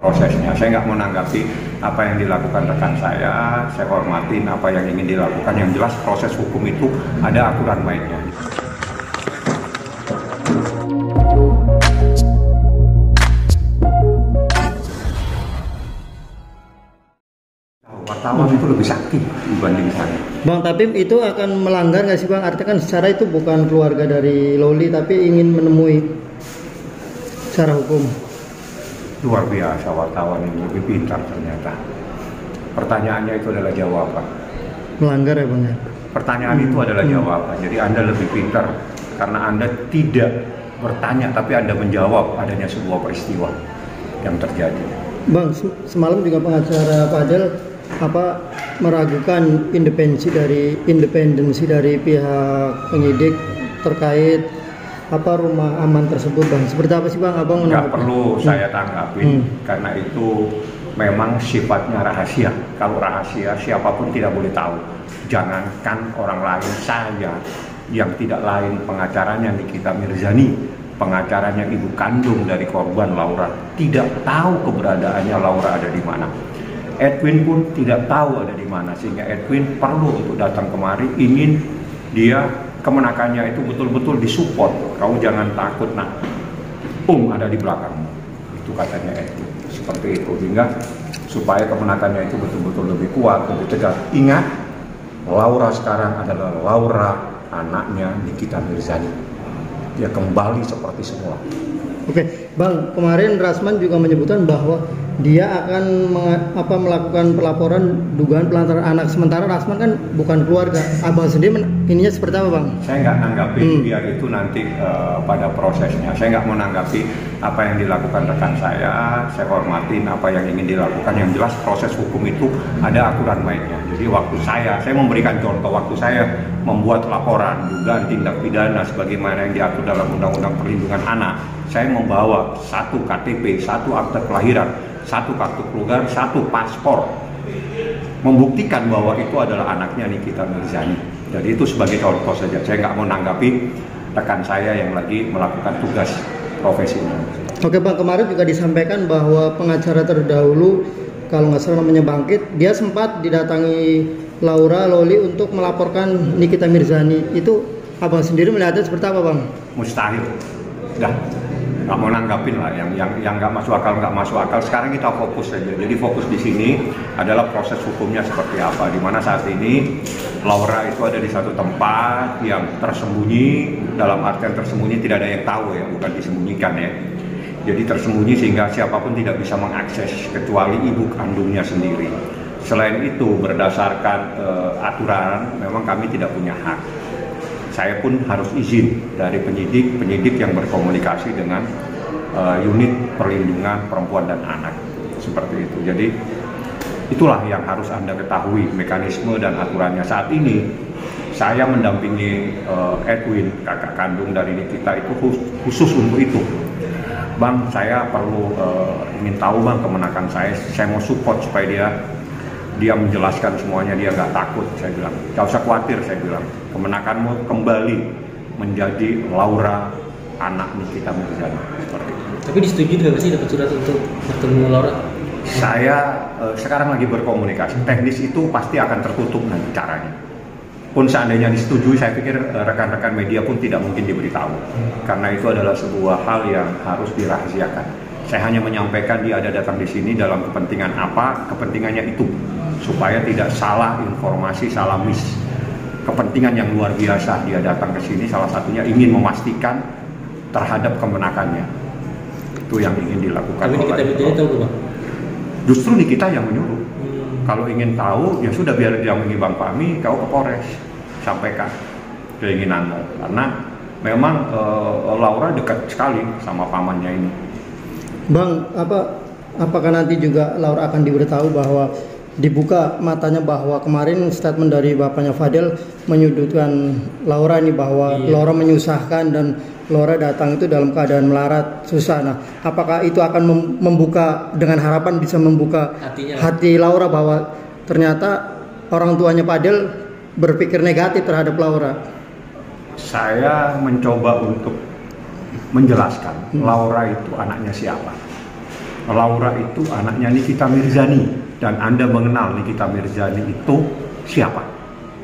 prosesnya. Saya nggak menanggapi apa yang dilakukan rekan saya hormatin apa yang ingin dilakukan. Yang jelas proses hukum itu ada aturan mainnya. Wartawan itu lebih sakti dibanding saya. Bang, tapi itu akan melanggar nggak sih Bang? Artinya kan secara itu bukan keluarga dari Loli tapi ingin menemui secara hukum. Luar biasa wartawan ini, lebih pintar ternyata. Pertanyaannya itu adalah jawaban. Melanggar ya Bang ya? Pertanyaan itu adalah jawaban. Jadi Anda lebih pintar karena Anda tidak bertanya tapi Anda menjawab adanya sebuah peristiwa yang terjadi. Bang, semalam juga pengacara Fadel meragukan independensi dari pihak penyidik terkait rumah aman tersebut Bang. Seperti apa sih Bang Abang menanggapi? Nggak perlu saya tanggapin karena itu memang sifatnya rahasia. Kalau rahasia siapapun tidak boleh tahu. Jangankan orang lain saja, yang tidak lain pengacaranya Nikita Mirzani, pengacaranya ibu kandung dari korban Laura, tidak tahu keberadaannya Laura ada di mana. Edwin pun tidak tahu ada di mana, sehingga Edwin perlu untuk datang kemari, ingin dia kemenakannya itu betul-betul disupport. Kau jangan takut nak, ada di belakangmu. Itu katanya Edwin, seperti itu, sehingga supaya kemenakannya itu betul-betul lebih kuat, lebih tegas. Ingat, Laura sekarang adalah Laura, anaknya Nikita Mirzani. Dia kembali seperti semula. Oke, Bang, kemarin Rasman juga menyebutkan bahwa dia akan melakukan pelaporan dugaan pelantaran anak. Sementara Rasman kan bukan keluarga. Abang sendiri ininya seperti apa Bang? Saya nggak nanggapi, biar itu nanti pada prosesnya. Saya nggak mau nanggapi apa yang dilakukan rekan saya hormatin apa yang ingin dilakukan. Yang jelas proses hukum itu ada aturan mainnya. Jadi waktu saya memberikan contoh, waktu saya membuat laporan dugaan tindak pidana sebagaimana yang diatur dalam Undang-Undang Perlindungan Anak, saya membawa satu KTP, satu akte kelahiran, satu kartu keluarga, satu paspor, membuktikan bahwa itu adalah anaknya Nikita Mirzani. Jadi itu sebagai contoh saja. Saya nggak mau nanggapi rekan saya yang lagi melakukan tugas profesinya. Oke Bang, kemarin juga disampaikan bahwa pengacara terdahulu, kalau nggak salah namanya Bangkit, dia sempat didatangi Laura Loli untuk melaporkan Nikita Mirzani. Itu Abang sendiri melihatnya seperti apa Bang? Mustahil. Dah, nggak mau nanggapin lah yang nggak masuk akal. Sekarang kita fokus saja. Jadi fokus di sini adalah proses hukumnya seperti apa. Dimana saat ini Laura itu ada di satu tempat yang tersembunyi, dalam artian tersembunyi tidak ada yang tahu ya, bukan disembunyikan ya. Jadi tersembunyi sehingga siapapun tidak bisa mengakses kecuali ibu kandungnya sendiri. Selain itu berdasarkan aturan memang kami tidak punya hak. Saya pun harus izin dari penyidik yang berkomunikasi dengan unit perlindungan perempuan dan anak, seperti itu. Jadi itulah yang harus Anda ketahui, mekanisme dan aturannya. Saat ini saya mendampingi Edwin, kakak kandung dari Nikita, itu khusus untuk itu. Bang, saya perlu ingin tahu Bang kemenakan saya mau support supaya dia menjelaskan semuanya, dia nggak takut. Saya bilang, nggak usah khawatir, saya bilang, kemenakanmu kembali menjadi Laura, anak Nikita Mirzani, seperti itu. Tapi disetujui nggak sih dapat surat untuk bertemu Laura? Saya sekarang lagi berkomunikasi, teknis itu pasti akan tertutup nanti caranya. Pun seandainya disetujui, saya pikir rekan-rekan media pun tidak mungkin diberitahu, karena itu adalah sebuah hal yang harus dirahasiakan. Saya hanya menyampaikan dia ada datang di sini dalam kepentingan apa, kepentingannya itu, supaya tidak salah informasi, salah miss. Kepentingan yang luar biasa dia datang ke sini, salah satunya ingin memastikan terhadap kemenakannya. Itu yang ingin dilakukan. Tapi Nikita Mirzani tahu Bang? Justru Nikita yang menyuruh. Kalau ingin tahu, ya sudah biar dia menghibang Bang Fahmi, kau ke Polres, sampaikan keinginanmu. Karena memang Laura dekat sekali sama pamannya ini. Bang, apakah nanti juga Laura akan diberitahu bahwa dibuka matanya bahwa kemarin statement dari bapaknya Fadel menyudutkan Laura ini bahwa Laura menyusahkan dan Laura datang itu dalam keadaan melarat, susah. Nah, apakah itu akan membuka dengan harapan bisa membuka hati Laura bahwa ternyata orang tuanya Fadel berpikir negatif terhadap Laura? Saya mencoba untuk menjelaskan Laura itu anaknya siapa. Laura itu anaknya Nikita Mirzani dan Anda mengenal Nikita Mirzani itu siapa.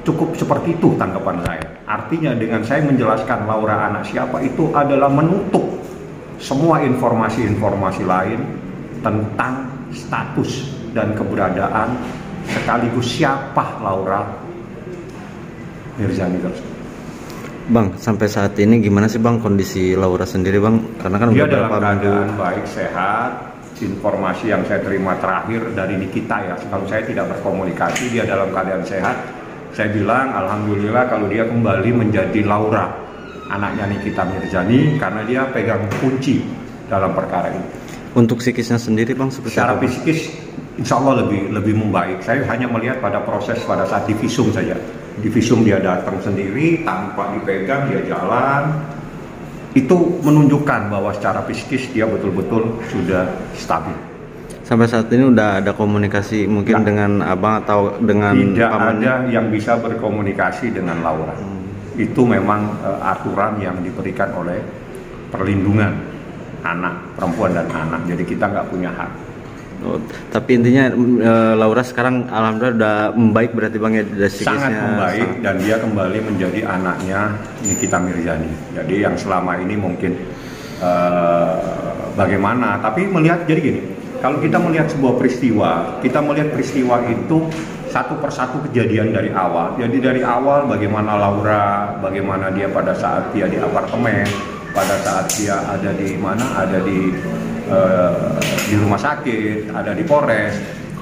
Cukup seperti itu tanggapan saya. Artinya dengan saya menjelaskan Laura anak siapa itu adalah menutup semua informasi-informasi lain tentang status dan keberadaan sekaligus siapa Laura Mirzani tersebut. Bang, sampai saat ini gimana sih Bang kondisi Laura sendiri Bang? Karena kan dia udah dalam berapa keadaan minggu. baik, sehat. Informasi yang saya terima terakhir dari Nikita ya, kalau saya tidak berkomunikasi, dia dalam keadaan sehat. Saya bilang alhamdulillah kalau dia kembali menjadi Laura, anaknya Nikita Mirzani, karena dia pegang kunci dalam perkara ini. Untuk psikisnya sendiri Bang seperti Secara apa? Bang? psikis insya Allah lebih membaik. Saya hanya melihat pada proses pada saat di visum saja. Di visum dia datang sendiri tanpa dipegang, dia jalan. Itu menunjukkan bahwa secara psikis dia betul-betul sudah stabil. Sampai saat ini udah ada komunikasi mungkin dengan Abang atau dengan Tidak pamannya? ada yang bisa berkomunikasi dengan Laura. Itu memang aturan yang diberikan oleh perlindungan anak, perempuan dan anak. Jadi kita nggak punya hak. Oh, tapi intinya Laura sekarang alhamdulillah udah membaik berarti Bang ya dari psikisnya. Sangat membaik dan dia kembali menjadi anaknya Nikita Mirzani. Jadi yang selama ini mungkin bagaimana, tapi melihat jadi gini, kalau kita melihat sebuah peristiwa, kita melihat peristiwa itu satu persatu kejadian dari awal. Jadi dari awal bagaimana Laura, bagaimana dia pada saat dia di apartemen, pada saat dia ada di mana, ada di rumah sakit, ada di Polres,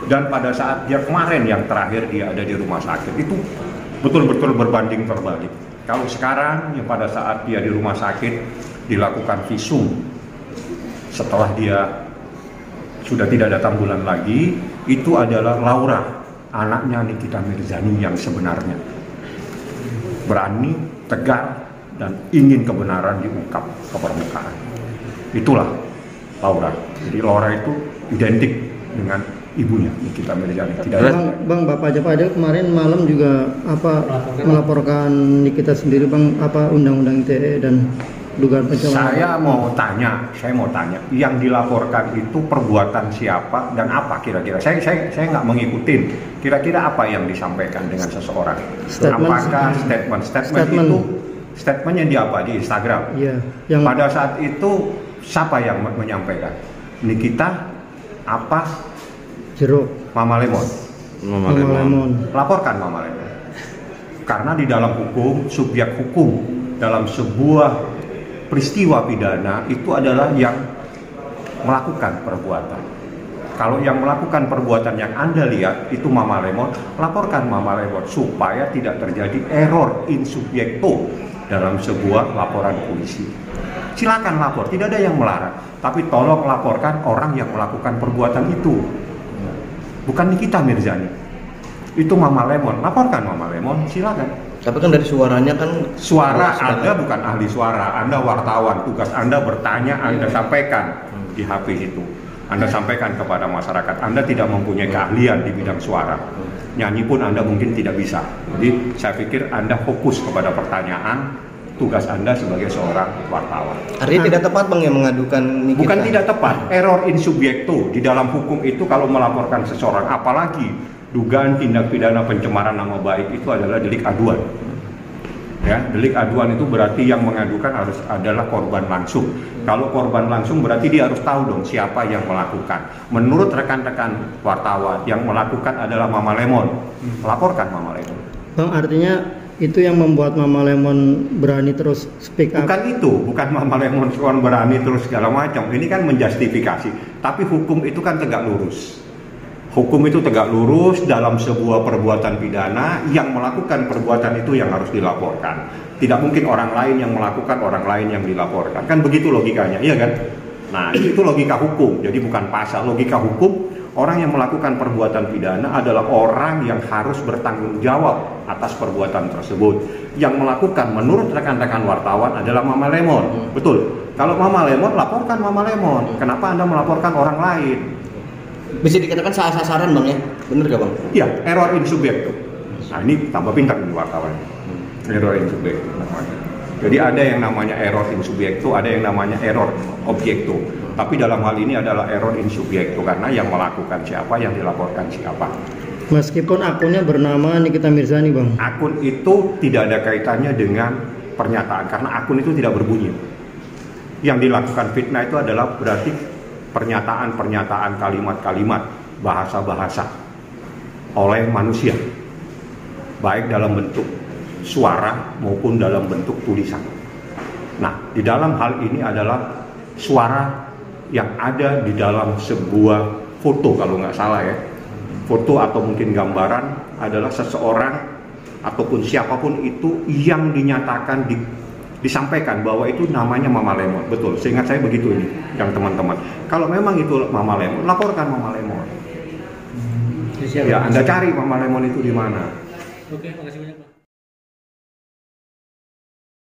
dan pada saat dia kemarin yang terakhir dia ada di rumah sakit, itu betul-betul berbanding terbalik. Kalau sekarang ya pada saat dia di rumah sakit dilakukan visum, setelah dia sudah tidak datang bulan lagi, itu adalah Laura, anaknya Nikita Mirzani yang sebenarnya. Berani, tegar, dan ingin kebenaran diungkap ke permukaan. Itulah Laura. Jadi Laura itu identik dengan ibunya Nikita Mirzani. Tidak ada. Bang, Bapak Fadil kemarin malam juga melaporkan Nikita sendiri Bang undang-undang ITE dan dugaan pencemaran. Saya mau tanya, yang dilaporkan itu perbuatan siapa dan apa kira-kira? Saya nggak mengikutin. Kira-kira apa yang disampaikan dengan seseorang? Apakah statement itu statementnya di apa? Di Instagram? Iya. Yang Pada saat itu siapa yang menyampaikan? Nikita apa? jeruk. Mama Lemon. Mama Mama Lemon. Lemon. Laporkan Mama Lemon. Karena di dalam hukum, subjek hukum dalam sebuah peristiwa pidana itu adalah yang melakukan perbuatan. Kalau yang melakukan perbuatan yang Anda lihat itu Mama Lemon, laporkan Mama Lemon supaya tidak terjadi error in subjecto dalam sebuah laporan polisi. Silakan lapor, tidak ada yang melarang, tapi tolong laporkan orang yang melakukan perbuatan itu. Bukan Nikita Mirzani. Itu Mama Lemon, laporkan Mama Lemon, silakan. Tapi kan dari suaranya kan Suara Anda bukan ahli suara, Anda wartawan, tugas Anda bertanya, Anda sampaikan di HP itu. Anda sampaikan kepada masyarakat, Anda tidak mempunyai keahlian di bidang suara. Nyanyi pun Anda mungkin tidak bisa. Jadi saya pikir Anda fokus kepada pertanyaan, tugas Anda sebagai seorang wartawan. artinya tidak tepat Bang yang mengadukan Nikita. Bukan tidak tepat, error in subjecto. Di dalam hukum itu kalau melaporkan seseorang, apalagi dugaan tindak pidana pencemaran nama baik itu adalah delik aduan. Ya, delik aduan itu berarti yang mengadukan harus adalah korban langsung. Kalau korban langsung berarti dia harus tahu dong siapa yang melakukan. Menurut rekan-rekan wartawan yang melakukan adalah Mama Lemon. Laporkan Mama Lemon. Bang, artinya itu yang membuat Mama Lemon berani terus speak up. Bukan itu, bukan Mama Lemon suan berani terus segala macam. Ini kan menjustifikasi. Tapi hukum itu kan tegak lurus. Hukum itu tegak lurus dalam sebuah perbuatan pidana, yang melakukan perbuatan itu yang harus dilaporkan. Tidak mungkin orang lain yang melakukan, orang lain yang dilaporkan. Kan begitu logikanya, iya kan? Nah, itu logika hukum. Jadi bukan pasal. Logika hukum, orang yang melakukan perbuatan pidana adalah orang yang harus bertanggung jawab atas perbuatan tersebut. Yang melakukan menurut rekan-rekan wartawan adalah Mama Lemon. Betul. Kalau Mama Lemon, laporkan Mama Lemon. Kenapa Anda melaporkan orang lain? Bisa dikatakan salah sasaran Bang ya? Bener gak Bang? Iya, error in subjecto. Nah, ini tambah pintar nih wartawan. Error in subjecto namanya. Jadi ada yang namanya error in subjecto, ada yang namanya error objekto. Tapi dalam hal ini adalah error in subjecto karena yang melakukan siapa, yang dilaporkan siapa. Meskipun akunnya bernama Nikita Mirzani, Bang. Akun itu tidak ada kaitannya dengan pernyataan karena akun itu tidak berbunyi. Yang dilakukan fitnah itu adalah berarti pernyataan-pernyataan, kalimat-kalimat, bahasa-bahasa oleh manusia, baik dalam bentuk suara maupun dalam bentuk tulisan. Nah, di dalam hal ini adalah suara yang ada di dalam sebuah foto, kalau nggak salah ya, foto atau mungkin gambaran adalah seseorang ataupun siapapun itu yang dinyatakan disampaikan bahwa itu namanya Mama Lemon. Betul, seingat saya begitu ini yang teman-teman. Kalau memang itu Mama Lemon, laporkan Mama Lemon. Ya, Anda cari Mama Lemon itu di mana. Oke, makasih banyak Bang.